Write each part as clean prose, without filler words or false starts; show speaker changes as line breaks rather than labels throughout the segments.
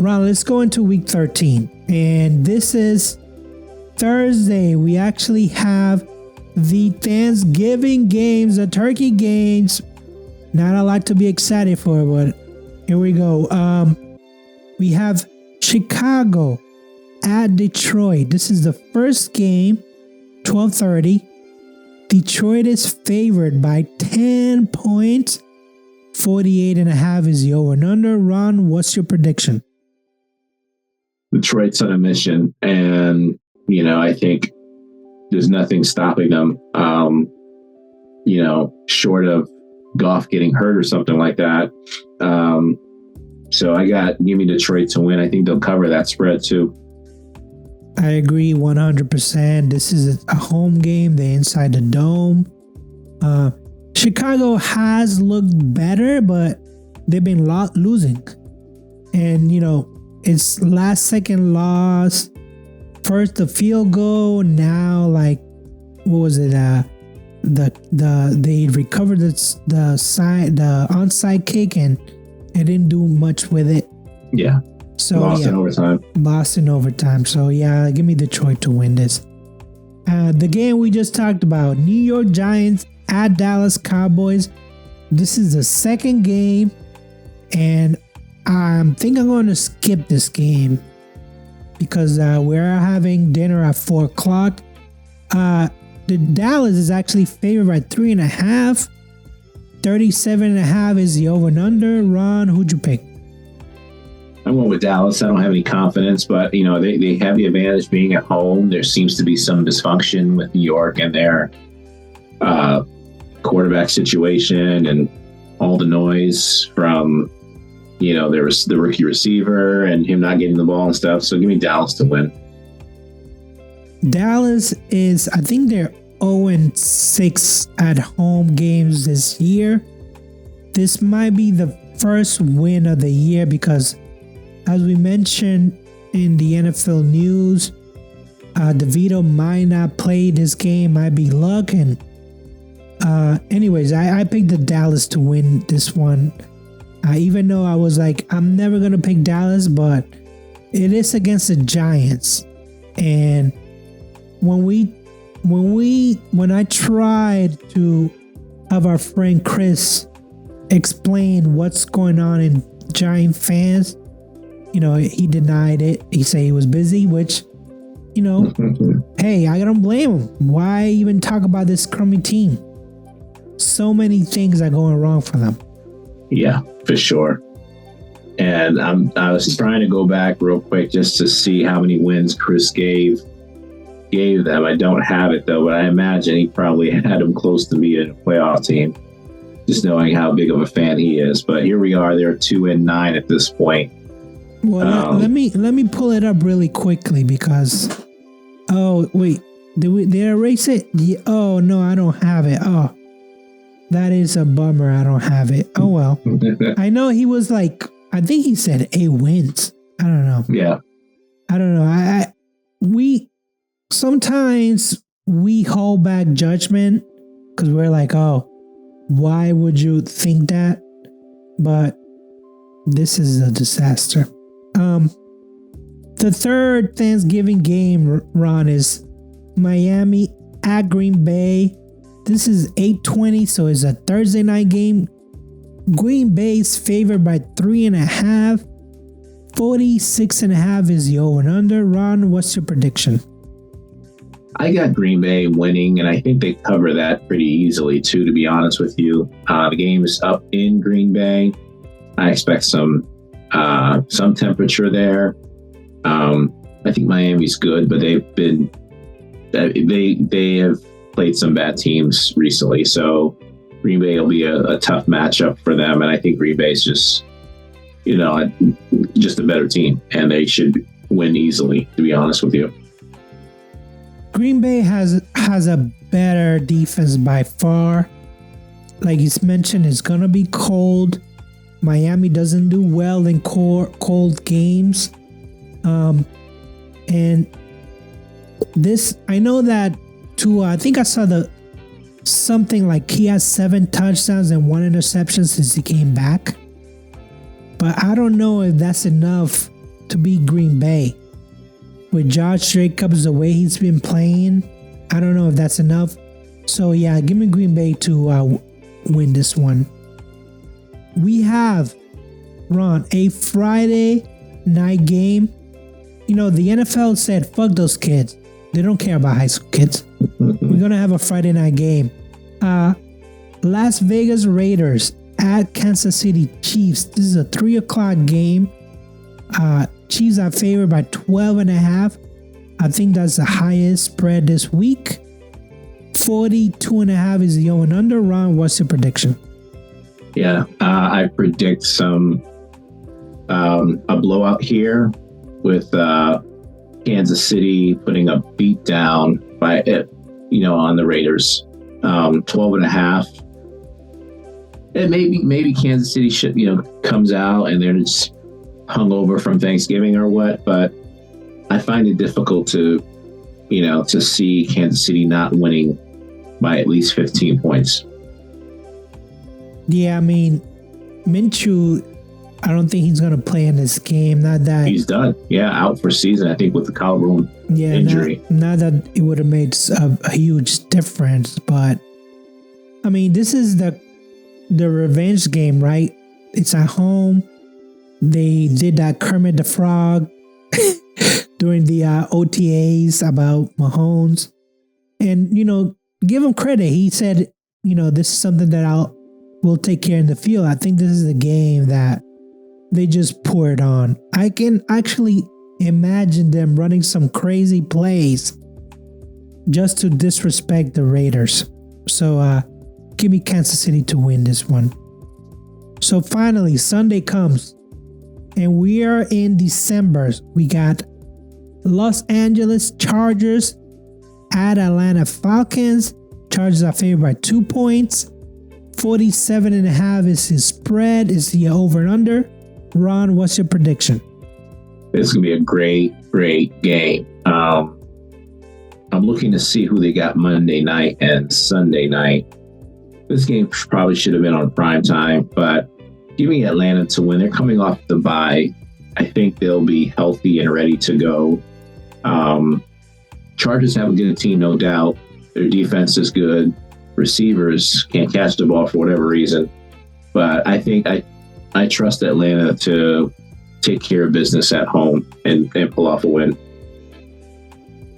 Ron, let's go into week 13. And this is Thursday. We actually have the Thanksgiving games, the turkey games. Not a lot to be excited for, but here we go. We have Chicago at Detroit. This is the first game, 12:30. Detroit is favored by 10 points. 48.5 is the over and under. Ron, what's your prediction?
Detroit's on a mission, and I think there's nothing stopping them. Short of Goff getting hurt or something like that. So give me Detroit to win. I think they'll cover that spread too.
I agree 100%. This is a home game. They're inside the dome. Chicago has looked better, but they've been losing. And, it's last second loss. First the field goal. Now, what was it? They recovered the onside kick and they didn't do much with it.
Yeah.
So
lost in overtime.
Lost in overtime. So give me Detroit to win this. The game we just talked about, New York Giants at Dallas Cowboys. This is the second game, and I think I'm going to skip this game because we're having dinner at 4 o'clock. The Dallas is actually favored by 3.5. 37.5 is the over and under. Ron, who'd you pick?
I went with Dallas. I don't have any confidence, but they have the advantage being at home. There seems to be some dysfunction with New York and their quarterback situation and all the noise from there was the rookie receiver and him not getting the ball and stuff. So give me Dallas to win.
Dallas is, I think they're 0-6 at home games this year. This might be the first win of the year because, as we mentioned in the NFL news, DeVito might not play this game, might be luck. And anyways, I picked the Dallas to win this one. Even though I was like, I'm never going to pick Dallas, but it is against the Giants. And when I tried to have our friend Chris explain what's going on in Giant fans, he denied it. He said he was busy, which, hey, I don't blame him. Why even talk about this crummy team? So many things are going wrong for them.
Yeah, for sure. And I was trying to go back real quick just to see how many wins Chris gave them. I don't have it though, but I imagine he probably had them close to beating a playoff team, just knowing how big of a fan he is. But here we are; they're 2-9 at this point.
Well, let me pull it up really quickly because. Oh wait, did I erase it? Yeah, oh no, I don't have it. Oh, that is a bummer. I don't have it. Oh well. I know he was like, I think he said 8 wins. I don't know.
Yeah.
I don't know. Sometimes we hold back judgment because we're like, oh, why would you think that? But this is a disaster. The third Thanksgiving game, Ron, is Miami at Green Bay. This is 8:20, so it's a Thursday night game. Green Bay's favored by 3.5. 46.5 is the over and under. Ron, what's your prediction?
I got Green Bay winning, and I think they cover that pretty easily too, to be honest with you. The game is up in Green Bay. I expect some temperature there. I think Miami's good, but they have played some bad teams recently, so Green Bay will be a tough matchup for them, and I think Green Bay's just a better team, and they should win easily, to be honest with you.
Green Bay has a better defense by far. Like he's mentioned, it's gonna be cold. Miami doesn't do well in cold games. And this, I know that Tua, I think I saw something like he has 7 touchdowns and 1 interception since he came back. But I don't know if that's enough to beat Green Bay. With Josh Jacobs the way he's been playing, I don't know if that's enough. So yeah, give me Green Bay to win this one. We have, Ron, a Friday night game. You know, the NFL said, fuck those kids. They don't care about high school kids. We're going to have a Friday night game. Las Vegas Raiders at Kansas City Chiefs. This is a 3 o'clock game. Chiefs are favored by 12.5. I think that's the highest spread this week. 42.5 is the over and under. Ron, what's your prediction?
Yeah, I predict a blowout here with Kansas City putting a beat down by it, on the Raiders. 12.5. And maybe Kansas City should, comes out and they're just hungover from Thanksgiving or what, but I find it difficult to see Kansas City not winning by at least 15 points.
Yeah, I mean, Minshew, I don't think he's going to play in this game. Not that
he's done. Yeah, out for season, I think, with the collarbone injury.
Not that it would have made a huge difference, but I mean, this is the revenge game, right? It's at home. They did that Kermit the Frog during the OTAs about Mahomes. And, give him credit. He said, this is something that we'll take care in the field. I think this is a game that they just pour it on. I can actually imagine them running some crazy plays just to disrespect the Raiders. So give me Kansas City to win this one. So finally, Sunday comes. And we are in December. We got Los Angeles Chargers at Atlanta Falcons. Chargers are favored by 2 points. 47.5 is his spread. Is the over and under. Ron, what's your prediction?
This is going to be a great game. I'm looking to see who they got Monday night and Sunday night. This game probably should have been on prime time, but give me Atlanta to win. They're coming off the bye. I think they'll be healthy and ready to go. Chargers have a good team, no doubt. Their defense is good. Receivers can't catch the ball for whatever reason. But I think I trust Atlanta to take care of business at home and pull off a win.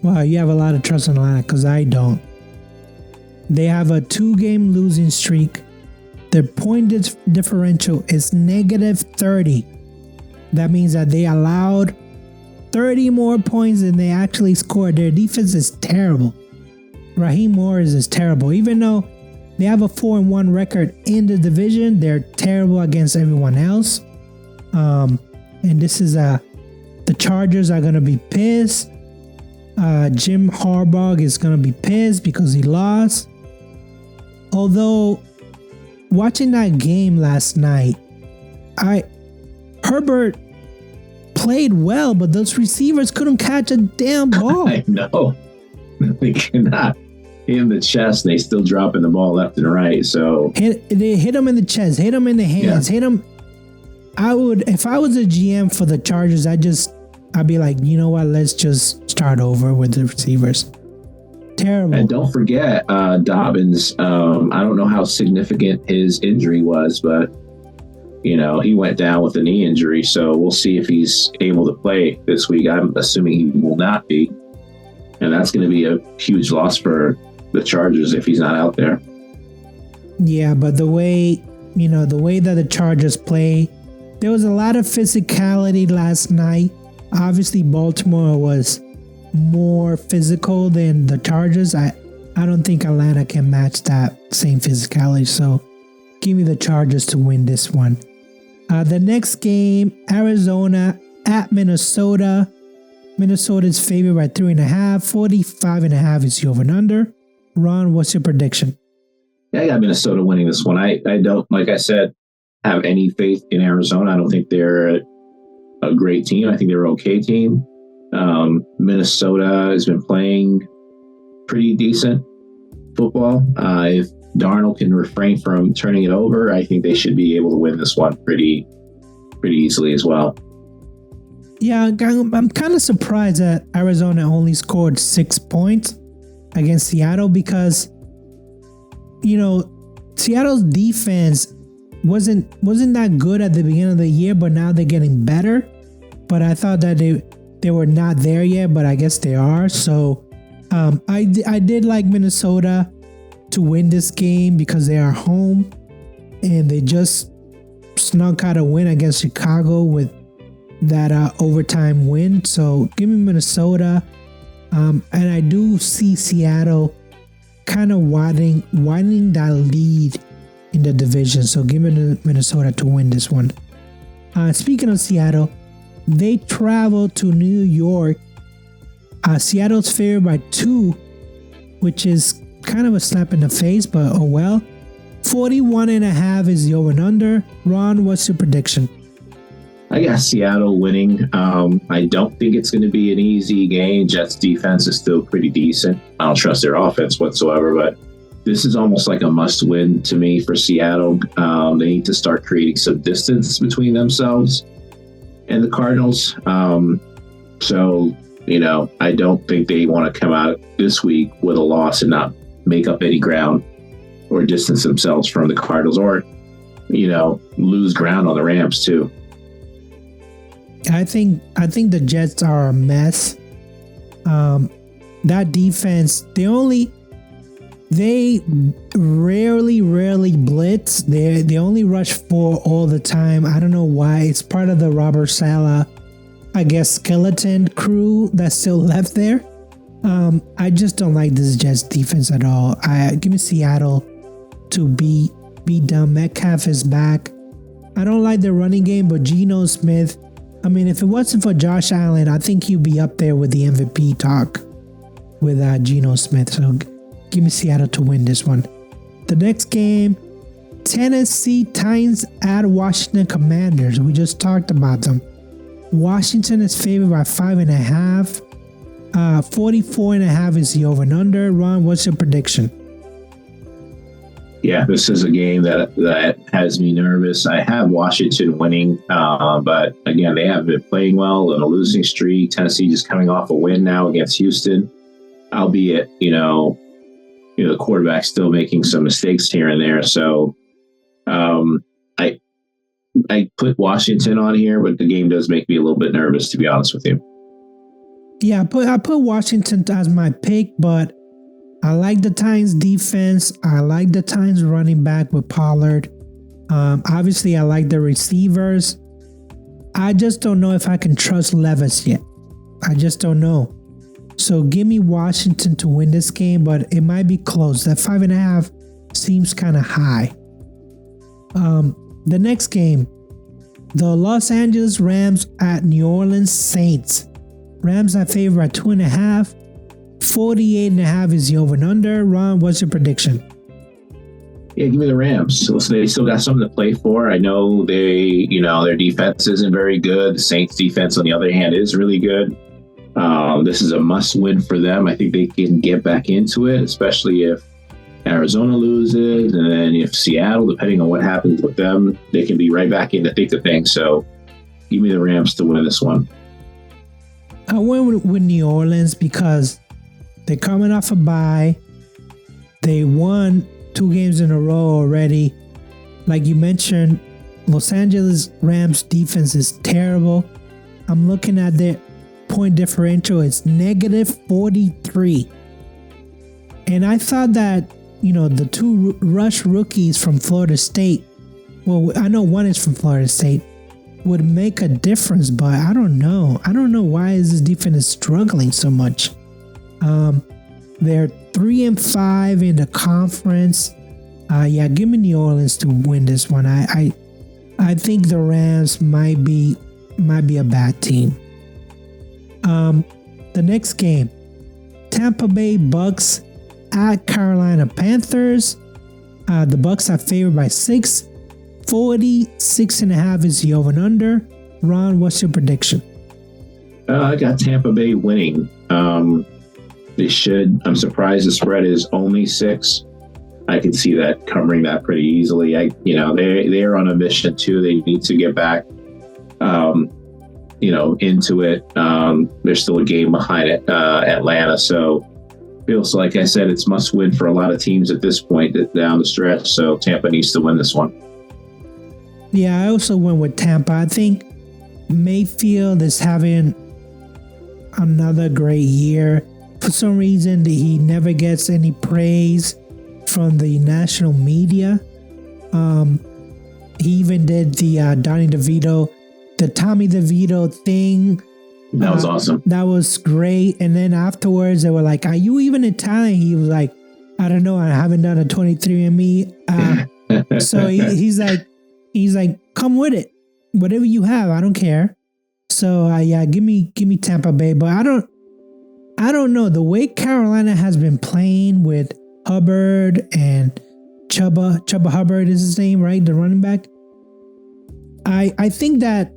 Wow, you have a lot of trust in Atlanta because I don't. They have a 2-game losing streak. Their point differential is negative 30. That means that they allowed 30 more points than they actually scored. Their defense is terrible. Raheem Morris is terrible. Even though they have a 4-1 record in the division, they're terrible against everyone else. And this is the Chargers are going to be pissed. Jim Harbaugh is going to be pissed because he lost. Although, watching that game last night, Herbert played well, but those receivers couldn't catch a damn ball.
I know. They cannot hit in the chest, and they still dropping the ball left and right. So
they hit him in the chest, hit him in the hands, hit him. If I was a GM for the Chargers, I'd be like, you know what? Let's just start over with the receivers. Terrible.
And don't forget Dobbins. I don't know how significant his injury was, but he went down with a knee injury. So we'll see if he's able to play this week. I'm assuming he will not be, and that's going to be a huge loss for the Chargers if he's not out there.
Yeah, but the way that the Chargers play, there was a lot of physicality last night. Obviously, Baltimore was more physical than the Chargers. I don't think Atlanta can match that same physicality. So give me the Chargers to win this one. The next game, Arizona at Minnesota. Minnesota is favored by 3.5. 45.5 is the over and under. Ron, what's your prediction?
Yeah, I got Minnesota winning this one. I don't, like I said, have any faith in Arizona. I don't think they're a great team. I think they're an okay team. Minnesota has been playing pretty decent football. If Darnold can refrain from turning it over, I think they should be able to win this one pretty easily as well.
Yeah, I'm kind of surprised that Arizona only scored 6 points against Seattle because, Seattle's defense wasn't that good at the beginning of the year, but now they're getting better. But I thought that they were not there yet, but I guess they are. So I did like Minnesota to win this game because they are home and they just snuck out a win against Chicago with that overtime win. So give me Minnesota. And I do see Seattle kind of widening that lead in the division. So give me Minnesota to win this one. Speaking of Seattle, they travel to New York. Seattle's favored by 2, which is kind of a slap in the face, but oh well. 41.5 is the over and under. Ron, what's your prediction?
I got Seattle winning. I don't think it's going to be an easy game. Jets defense is still pretty decent. I don't trust their offense whatsoever, but this is almost like a must win to me for Seattle. They need to start creating some distance between themselves and the Cardinals. So, I don't think they want to come out this week with a loss and not make up any ground or distance themselves from the Cardinals or, lose ground on the Rams too.
I think the Jets are a mess. That defense, they rarely blitz. They only rush 4 all the time. I don't know why. It's part of the Robert Saleh, I guess, skeleton crew that's still left there. I just don't like this Jets defense at all. Give me Seattle to beat them. Metcalf is back. I don't like the running game, but Geno Smith, if it wasn't for Josh Allen, I think he'd be up there with the MVP talk with Geno Smith. So give me Seattle to win this one. The next game, Tennessee Titans at Washington Commanders. We just talked about them. Washington is favored by 5.5. 44.5 is the over and under. Ron, what's your prediction?
Yeah, this is a game that has me nervous. I have Washington winning, but again, they haven't been playing well in a losing streak. Tennessee just coming off a win now against Houston, albeit the quarterback's still making some mistakes here and there. So I put Washington on here, but the game does make me a little bit nervous, to be honest with you.
Yeah, I put Washington as my pick, but I like the Titans defense. I like the Titans running back with Pollard. Obviously, I like the receivers. I just don't know if I can trust Levis yet. I just don't know. So give me Washington to win this game, but it might be close. That 5.5 seems kind of high. The next game, the Los Angeles Rams at New Orleans Saints. Rams are favored by 2.5. 48.5 is the over and under. Ron, what's your prediction?
Yeah, give me the Rams. Listen, they still got something to play for. I know their defense isn't very good. The Saints defense, on the other hand, is really good. This is a must win for them. I think they can get back into it, especially if Arizona loses, and then if Seattle, depending on what happens with them, they can be right back in the thick of things. So give me the Rams to win this one.
I went with New Orleans because they're coming off a bye. They won 2 games in a row already. Like you mentioned, Los Angeles Rams defense is terrible. I'm looking at their point differential. It's -43. And I thought that, the 2 rush rookies from Florida State, well, I know one is from Florida State, would make a difference, but I don't know. I don't know why is this defense struggling so much. They're 3-5 in the conference. Give me New Orleans to win this one. I think the Rams might be a bad team. The next game, Tampa Bay Bucks at Carolina Panthers. The Bucks are favored by 6. 46.5 is the over and under. Ron, what's your prediction?
I got Tampa Bay winning. They should. I'm surprised the spread is only 6. I can see that covering that pretty easily. They're on a mission too. They need to get back into it. There's still a game behind it, Atlanta. So feels like I said, it's must win for a lot of teams at this point down the stretch. So Tampa needs to win this one.
Yeah, I also went with Tampa. I think Mayfield is having another great year. For some reason, he never gets any praise from the national media. He even did the Tommy DeVito thing.
That was awesome.
That was great. And then afterwards, they were like, "Are you even Italian?" He was like, "I don't know. I haven't done a 23andMe." So he's like, "Come with it. Whatever you have, I don't care." So yeah, give me Tampa Bay. But I don't know, the way Carolina has been playing with Hubbard and Chuba Hubbard is his name, right? The running back. I think that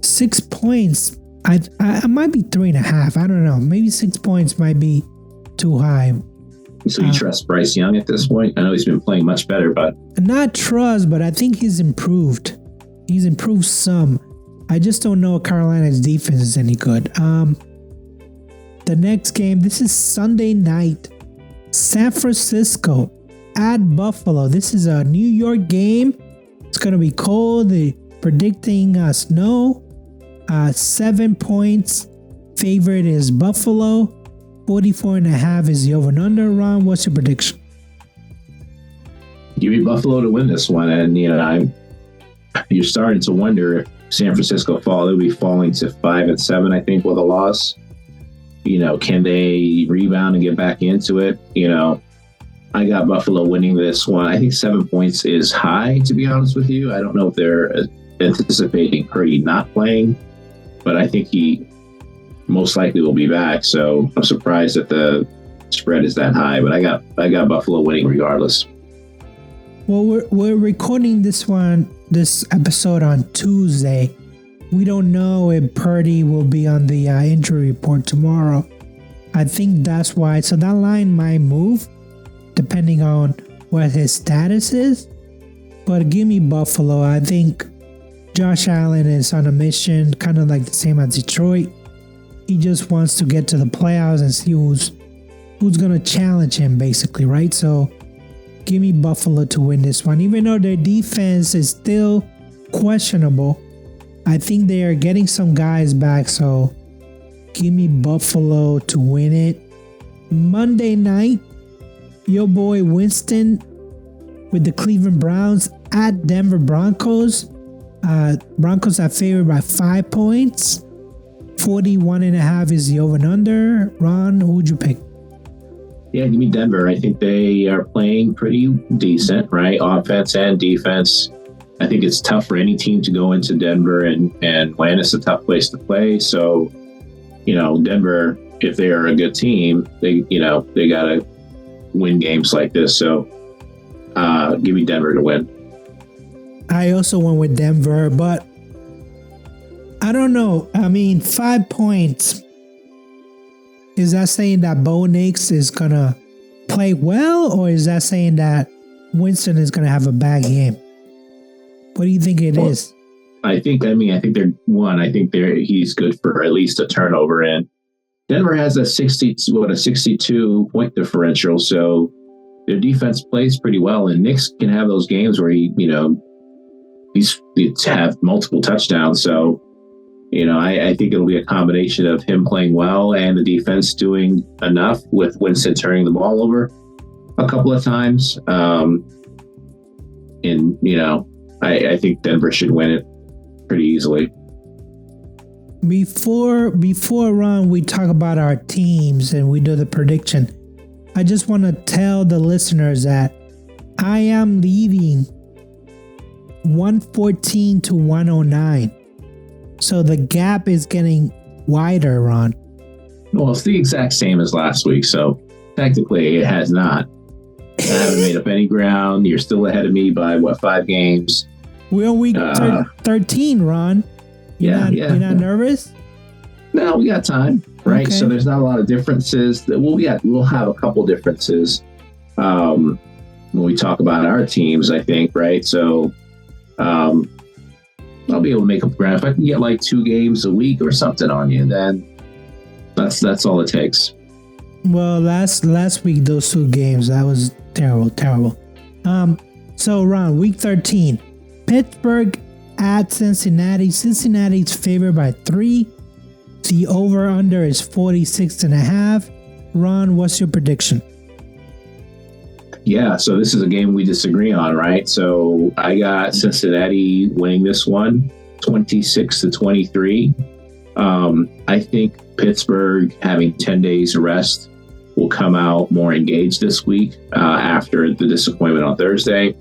6 points. I might be 3.5. I don't know. Maybe 6 points might be too high.
So you trust Bryce Young at this point? I know he's been playing much better, but
not trust, but I think he's improved. He's improved some. I just don't know if Carolina's defense is any good. The next game, this is Sunday night. San Francisco at Buffalo. This is a New York game. It's going to be cold. They're predicting snow. 7 points. Favorite is Buffalo. 44.5 is the over and under. Ron, what's your prediction?
You need Buffalo to win this one, and you're starting to wonder if San Francisco they'll be falling to 5-7, I think, with a loss. Can they rebound and get back into it? I got Buffalo winning this one. I think 7 points is high, to be honest with you. I don't know if they're anticipating Purdy not playing, but I think he most likely will be back. So I'm surprised that the spread is that high, but I got Buffalo winning regardless.
Well, we're recording this episode on Tuesday. We don't know if Purdy will be on the injury report tomorrow. I think that's why. So that line might move depending on what his status is. But give me Buffalo. I think Josh Allen is on a mission, kind of like the same as Detroit. He just wants to get to the playoffs and see who's going to challenge him, basically, right? So give me Buffalo to win this one. Even though their defense is still questionable, I think they are getting some guys back. So give me Buffalo to win it. Monday night, your boy Winston with the Cleveland Browns at Denver Broncos. Broncos are favored by 5 points. 41.5 is the over and under. Ron, who would you pick?
Yeah, give me Denver. I think they are playing pretty decent, right? Offense and defense. I think it's tough for any team to go into Denver and win. It's a tough place to play. So, Denver, if they are a good team, they got to win games like this. So, give me Denver to win.
I also went with Denver, but I don't know. I mean, 5 points. Is that saying that Bo Nix is going to play well, or is that saying that Winston is going to have a bad game? What do you think it is?
I think he's good for at least a turnover. And Denver has a 62 point differential. So their defense plays pretty well. And Nix can have those games where he's have multiple touchdowns. So, I think it'll be a combination of him playing well and the defense doing enough with Winston turning the ball over a couple of times. I think Denver should win it pretty easily.
Before Ron, we talk about our teams and we do the prediction. I just want to tell the listeners that I am leading 114 to 109. So the gap is getting wider, Ron.
Well, it's the exact same as last week, so technically it has not. I haven't made up any ground. You're still ahead of me by 5 games?
We're on week 13, Ron. You're not nervous?
No, we got time, right?
Okay.
So there's not a lot of differences. We'll have a couple differences when we talk about our teams, I think, right? So I'll be able to make up ground. If I can get like 2 games a week or something on you, then that's all it takes.
Well, last week those 2 games, that was terrible. So Ron, week 13, Pittsburgh at Cincinnati. Cincinnati's favored by 3. The over/under is 46.5. Ron, what's your prediction?
Yeah, so this is a game we disagree on, right? So I got Cincinnati winning this one, 26-23. I think Pittsburgh, having 10 days rest, will come out more engaged this week after the disappointment on Thursday.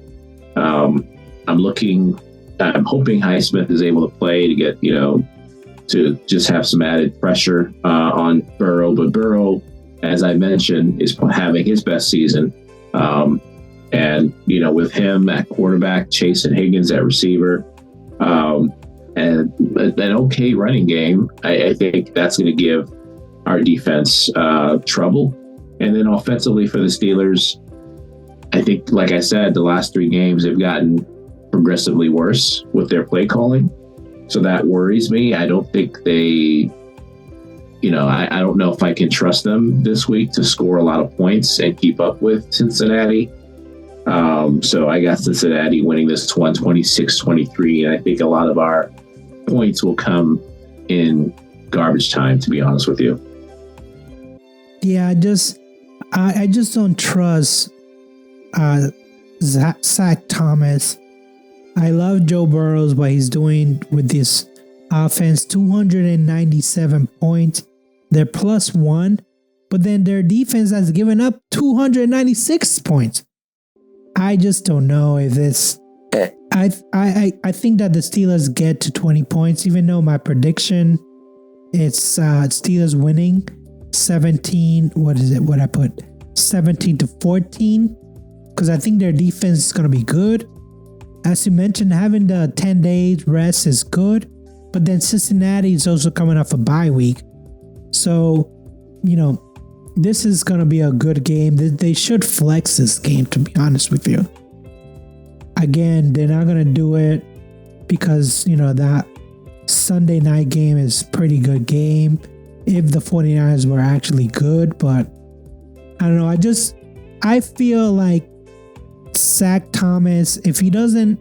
I'm hoping Highsmith is able to play to get, to just have some added pressure on Burrow. But Burrow, as I mentioned, is having his best season. And with him at quarterback, Chase and Higgins at receiver, and an okay running game, I think that's going to give our defense trouble. And then offensively for the Steelers, I think, like I said, the last 3 games have gotten progressively worse with their play calling. So that worries me. I don't think they, I don't know if I can trust them this week to score a lot of points and keep up with Cincinnati. So I got Cincinnati winning this one, 26-23. And I think a lot of our points will come in garbage time, to be honest with you.
Yeah, I just don't trust Zach Thomas. I love Joe Burrows, what he's doing with this offense. 297 points. They're +1, but then their defense has given up 296 points. I just don't know if this. I think that the Steelers get to 20 points, even though my prediction it's Steelers winning 17. What is it? What I put 17-14, because I think their defense is going to be good. As you mentioned, having the 10 days rest is good, but then Cincinnati is also coming off a bye week. So, this is going to be a good game. They should flex this game, to be honest with you. Again, they're not going to do it because, that Sunday night game is a pretty good game if the 49ers were actually good. But I don't know. I feel like Zach Thomas, if he doesn't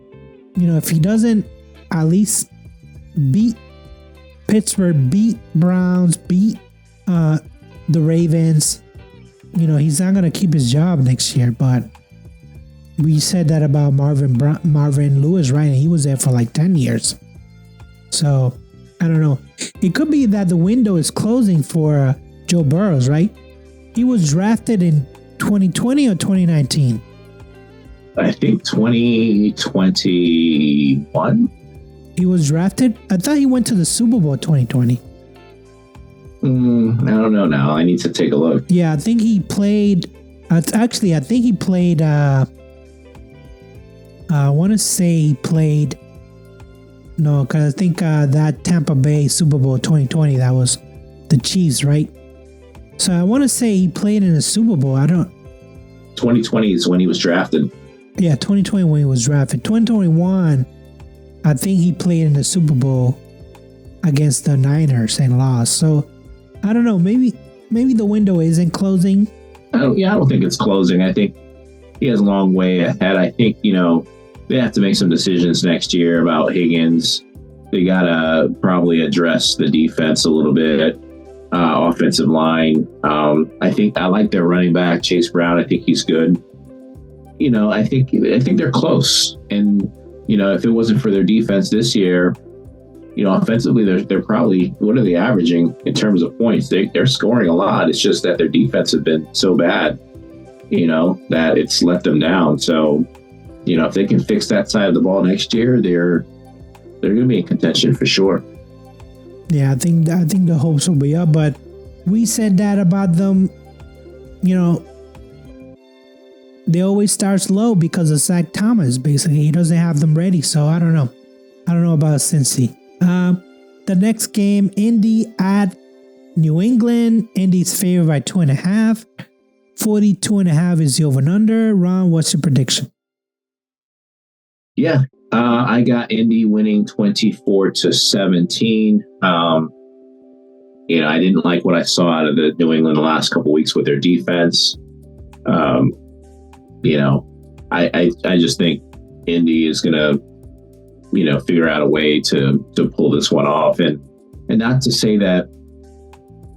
at least beat Pittsburgh, beat Browns, beat the Ravens, he's not going to keep his job next year. But we said that about Marvin Lewis, right? And he was there for like 10 years. So I don't know. It could be that the window is closing for Joe Burrows, right? He was drafted in 2020 or 2019?
I think 2021.
He was drafted? I thought he went to the Super Bowl 2020.
I don't know now. I need to take a look.
Yeah, I think he played. I think he played. I want to say he played. No, because I think that Tampa Bay Super Bowl 2020, that was the Chiefs, right? So I want to say he played in a Super Bowl.
2020 is when he was drafted.
Yeah, 2020 when he was drafted. 2021, I think he played in the Super Bowl against the Niners and lost. So I don't know. Maybe the window isn't closing.
I don't think it's closing. I think he has a long way ahead. I think, they have to make some decisions next year about Higgins. They got to probably address the defense a little bit, offensive line. I think I like their running back, Chase Brown. I think he's good. I think they're close. And, if it wasn't for their defense this year, offensively, they're probably, what are they averaging in terms of points? They're scoring a lot. It's just that their defense has been so bad, that it's let them down. So, if they can fix that side of the ball next year, they're going to be in contention for sure.
Yeah, I think the hopes will be up, but we said that about them. They always start slow because of Zach Thomas. Basically, he doesn't have them ready. So I don't know. I don't know about Cincy. The next game, Indy at New England. Indy's favored by 2.5. 42.5 is the over and under. Ron, what's your prediction?
Yeah, I got Indy winning 24-17. I didn't like what I saw out of the New England the last couple of weeks with their defense. I just think Indy is going to, figure out a way to pull this one off. And not to say that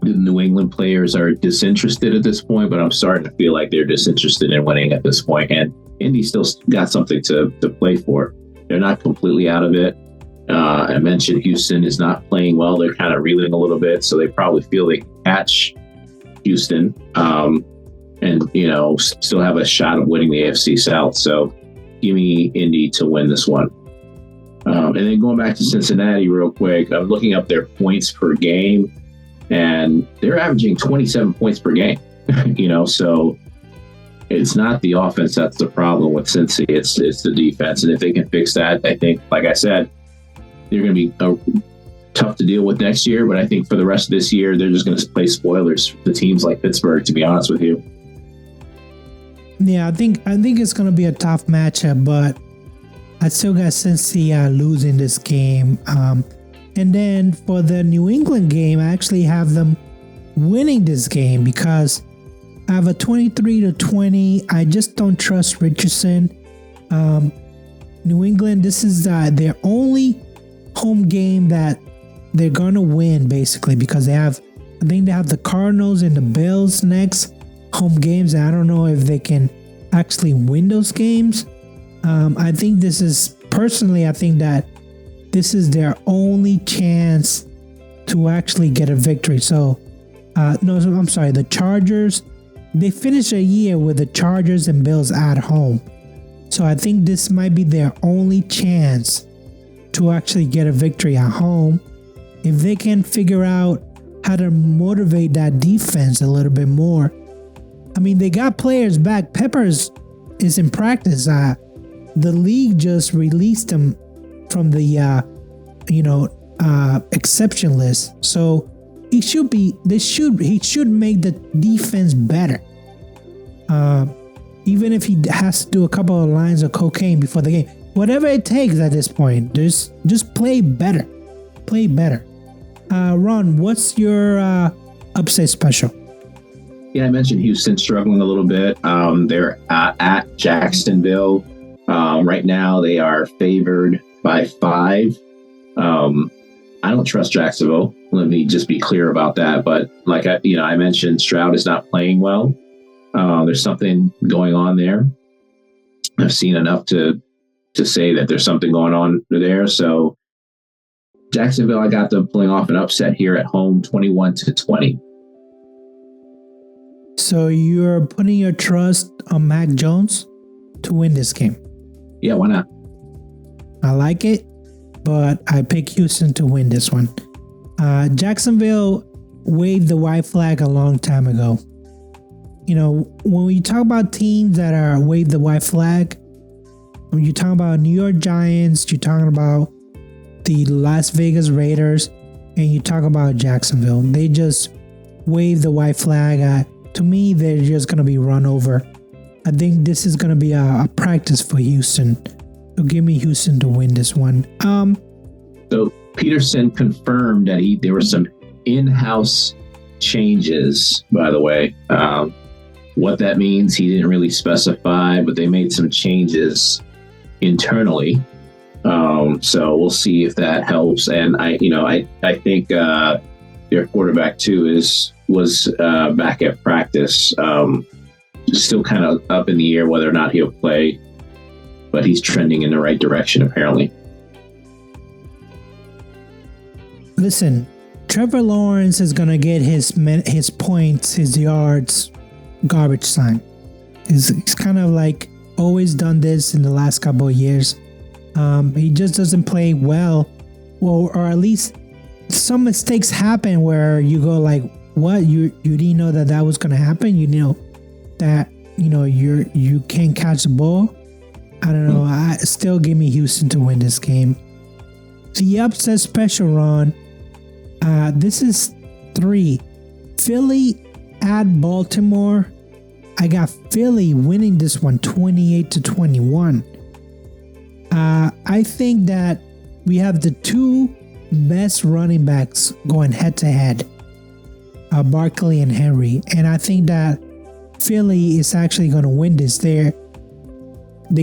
the New England players are disinterested at this point, but I'm starting to feel like they're disinterested in winning at this point. And Indy still got something to play for. They're not completely out of it. I mentioned Houston is not playing well. They're kind of reeling a little bit, so they probably feel they can catch Houston and still have a shot of winning the AFC South. So give me Indy to win this one. And then going back to Cincinnati real quick, I'm looking up their points per game, and they're averaging 27 points per game. So it's not the offense that's the problem with Cincy. It's the defense. And if they can fix that, I think, like I said, they're going to be tough to deal with next year. But I think for the rest of this year, they're just going to play spoilers for the teams like Pittsburgh, to be honest with you.
Yeah, I think it's going to be a tough matchup, but I still got Cincy losing this game. And then for the New England game, I actually have them winning this game because I have a 23-20. I just don't trust Richardson. New England, this is their only home game that they're gonna win, basically, because I think they have the Cardinals and the Bills next home games. And I don't know if they can actually win those games. I think that this is their only chance to actually get a victory. So, I'm sorry, the Chargers. They finished a year with the Chargers and Bills at home. So I think this might be their only chance to actually get a victory at home. If they can figure out how to motivate that defense a little bit more. I mean, they got players back. Peppers is in practice. The league just released him from the, exception list. So he should make the defense better. Even if he has to do a couple of lines of cocaine before the game, whatever it takes at this point, just play better. Play better. Ron, what's your upset special?
Yeah, I mentioned Houston struggling a little bit. They're at Jacksonville. Right now, they are favored by 5. I don't trust Jacksonville. Let me just be clear about that. But like I mentioned, Stroud is not playing well. There's something going on there. I've seen enough to say that there's something going on there. So Jacksonville, I got them pulling off an upset here at home, 21-20.
So you're putting your trust on Mac Jones to win this game?
Yeah, why not?
I like it, but I pick Houston to win this one. Jacksonville waved the white flag a long time ago. When we talk about teams that are wave the white flag, when you talk about New York Giants, you're talking about the Las Vegas Raiders, and you talk about Jacksonville. They just wave the white flag. To me, they're just going to be run over. I think this is going to be a practice for Houston. So give me Houston to win this one.
So Peterson confirmed that there were some in-house changes, by the way. What that means, he didn't really specify, but they made some changes internally. So we'll see if that helps. And I think their quarterback too was back at practice. Still kind of up in the air whether or not he'll play, but he's trending in the right direction apparently.
Listen, Trevor Lawrence is gonna get his points, his yards, garbage time. He's kind of like always done this in the last couple of years. He just doesn't play well, or at least some mistakes happen where you go like, "What? You didn't know that was gonna happen? You know that you can't catch the ball." I don't know. I still give me Houston to win this game. The upset special, Ron. This is 3. Philly at Baltimore. I got Philly winning this one 28-21. I think that we have the two best running backs going head to head, Barkley and Henry, and I think that Philly is actually going to win this. They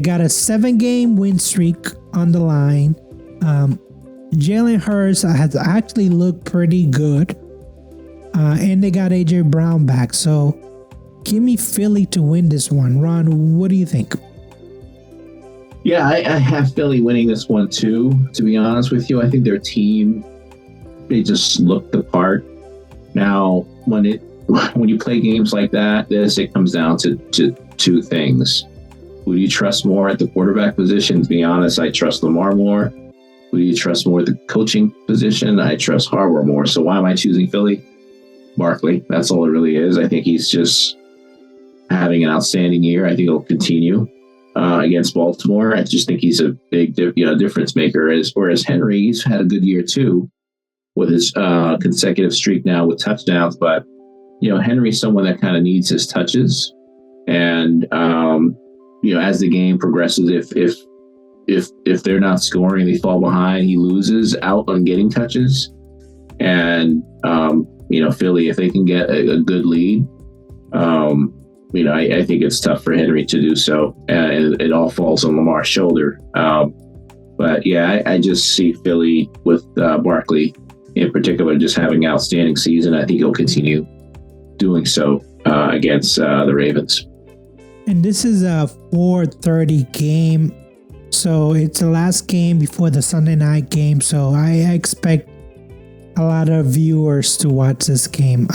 got a 7-game win streak on the line. Jalen Hurts has actually looked pretty good, and they got AJ Brown back. So give me Philly to win this one. Ron, what do you think?
Yeah, I have Philly winning this one too, to be honest with you. I think their team, they just look the part. Now, when you play games like that, it comes down to two things. Who do you trust more at the quarterback position? To be honest, I trust Lamar more. Who do you trust more at the coaching position? I trust Harbaugh more. So why am I choosing Philly? Barkley. That's all it really is. I think he's just having an outstanding year. I think he'll continue against Baltimore. I just think he's a big difference maker. Whereas Henry, he's had a good year too with his consecutive streak now with touchdowns. But, Henry's someone that kind of needs his touches. And, as the game progresses, if they're not scoring, they fall behind, he loses out on getting touches. And, Philly, if they can get a good lead, I think it's tough for Henry to do so. And it all falls on Lamar's shoulder. But yeah, I just see Philly with Barkley in particular just having an outstanding season. I think he'll continue doing so against the Ravens.
And this is a 4:30 game. So it's the last game before the Sunday night game. So I expect a lot of viewers to watch this game.